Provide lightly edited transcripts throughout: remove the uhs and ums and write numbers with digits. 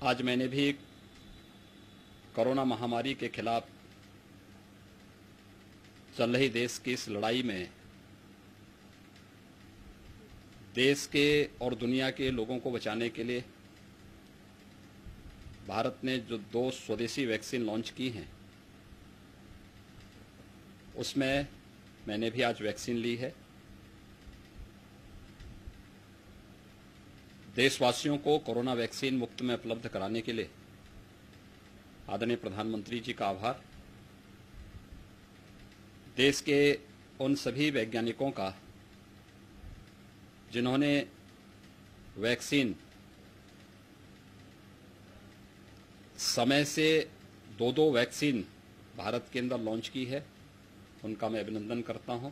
आज मैंने भी कोरोना महामारी के खिलाफ चल रही देश की इस लड़ाई में देश के और दुनिया के लोगों को बचाने के लिए भारत ने जो 2 स्वदेशी वैक्सीन लॉन्च की हैं, उसमें मैंने भी आज वैक्सीन ली है। देशवासियों को कोरोना वैक्सीन मुफ्त में उपलब्ध कराने के लिए आदरणीय प्रधानमंत्री जी का आभार। देश के उन सभी वैज्ञानिकों का जिन्होंने वैक्सीन समय से 2 वैक्सीन भारत के अंदर लॉन्च की है, उनका मैं अभिनंदन करता हूं।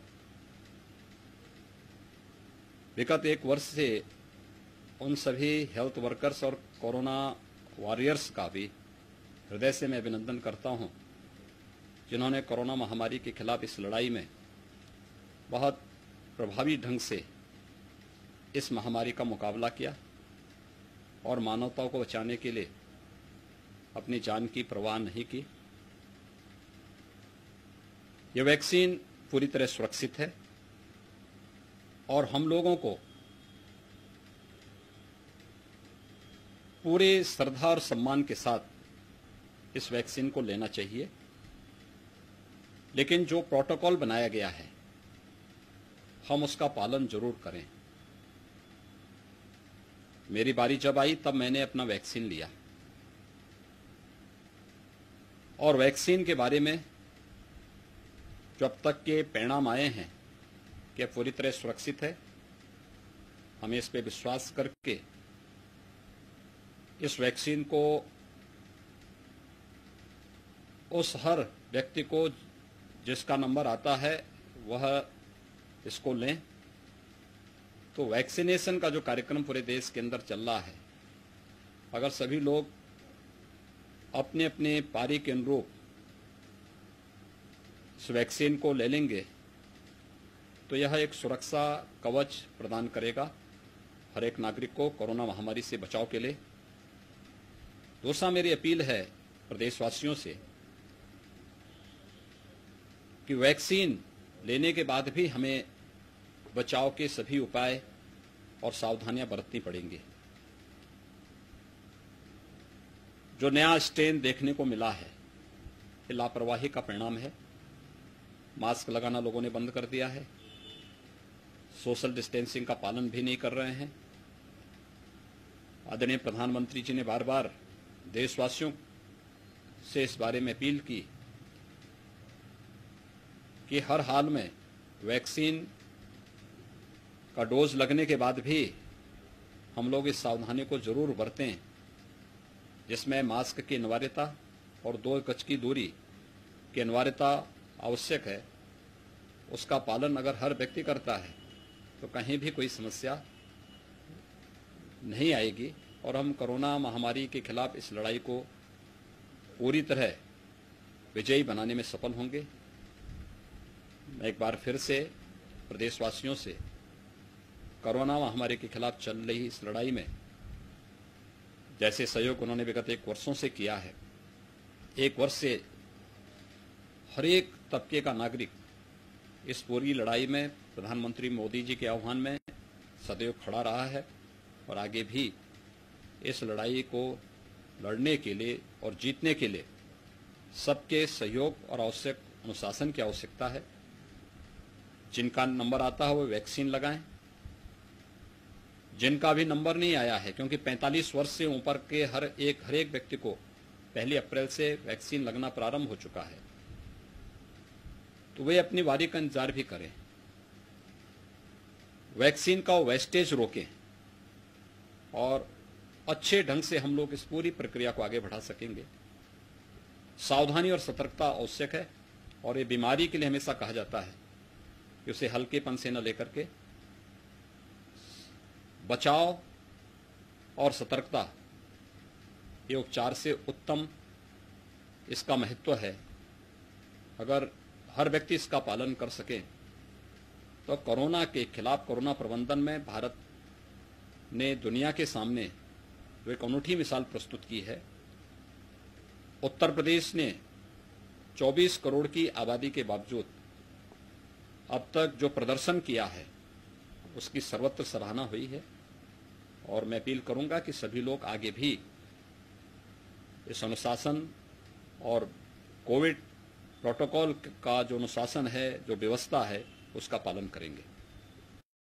विगत 1 वर्ष से उन सभी हेल्थ वर्कर्स और कोरोना वॉरियर्स का भी हृदय से मैं अभिनंदन करता हूं, जिन्होंने कोरोना महामारी के खिलाफ इस लड़ाई में बहुत प्रभावी ढंग से इस महामारी का मुकाबला किया और मानवता को बचाने के लिए अपनी जान की परवाह नहीं की। यह वैक्सीन पूरी तरह सुरक्षित है और हम लोगों को पूरे श्रद्धा और सम्मान के साथ इस वैक्सीन को लेना चाहिए। लेकिन जो प्रोटोकॉल बनाया गया है, हम उसका पालन जरूर करें। मेरी बारी जब आई तब मैंने अपना वैक्सीन लिया और वैक्सीन के बारे में जो अब तक के परिणाम आए हैं कि पूरी तरह सुरक्षित है, हमें इस पे विश्वास करके इस वैक्सीन को उस हर व्यक्ति को जिसका नंबर आता है वह इसको लें। तो वैक्सीनेशन का जो कार्यक्रम पूरे देश के अंदर चल रहा है, अगर सभी लोग अपने अपने पारी के अनुरूप इस वैक्सीन को ले लेंगे तो यह एक सुरक्षा कवच प्रदान करेगा हर एक नागरिक को कोरोना महामारी से बचाव के लिए। दूसरा, मेरी अपील है प्रदेशवासियों से कि वैक्सीन लेने के बाद भी हमें बचाव के सभी उपाय और सावधानियां बरतनी पड़ेंगी। जो नया स्ट्रेन देखने को मिला है, ये लापरवाही का परिणाम है। मास्क लगाना लोगों ने बंद कर दिया है, सोशल डिस्टेंसिंग का पालन भी नहीं कर रहे हैं। आदरणीय प्रधानमंत्री जी ने बार बार देशवासियों से इस बारे में अपील की कि हर हाल में वैक्सीन का डोज लगने के बाद भी हम लोग इस सावधानी को जरूर बरतें, जिसमें मास्क की अनिवार्यता और 2 गज की दूरी की अनिवार्यता आवश्यक है। उसका पालन अगर हर व्यक्ति करता है तो कहीं भी कोई समस्या नहीं आएगी और हम कोरोना महामारी के खिलाफ इस लड़ाई को पूरी तरह विजयी बनाने में सफल होंगे। मैं एक बार फिर से प्रदेशवासियों से कोरोना महामारी के खिलाफ चल रही इस लड़ाई में जैसे सहयोग उन्होंने विगत 1 वर्षों से किया है, 1 वर्ष से हर एक तबके का नागरिक इस पूरी लड़ाई में प्रधानमंत्री मोदी जी के आह्वान में सदैव खड़ा रहा है और आगे भी इस लड़ाई को लड़ने के लिए और जीतने के लिए सबके सहयोग और आवश्यक अनुशासन की आवश्यकता है। जिनका नंबर आता है वो वैक्सीन लगाएं, जिनका भी नंबर नहीं आया है, क्योंकि 45 वर्ष से ऊपर के हर एक व्यक्ति को 1 अप्रैल से वैक्सीन लगना प्रारंभ हो चुका है, तो वे अपनी बारी का इंतजार भी करें। वैक्सीन का वेस्टेज रोकें और अच्छे ढंग से हम लोग इस पूरी प्रक्रिया को आगे बढ़ा सकेंगे। सावधानी और सतर्कता आवश्यक है और ये बीमारी के लिए हमेशा कहा जाता है कि उसे हल्केपन से न लेकर के बचाव और सतर्कता ये उपचार से उत्तम इसका महत्व है। अगर हर व्यक्ति इसका पालन कर सके तो कोरोना के खिलाफ कोरोना प्रबंधन में भारत ने दुनिया के सामने जो एक अनूठी मिसाल प्रस्तुत की है। उत्तर प्रदेश ने 24 करोड़ की आबादी के बावजूद अब तक जो प्रदर्शन किया है उसकी सर्वत्र सराहना हुई है और मैं अपील करूंगा कि सभी लोग आगे भी इस अनुशासन और कोविड प्रोटोकॉल का जो अनुशासन है, जो व्यवस्था है, उसका पालन करेंगे।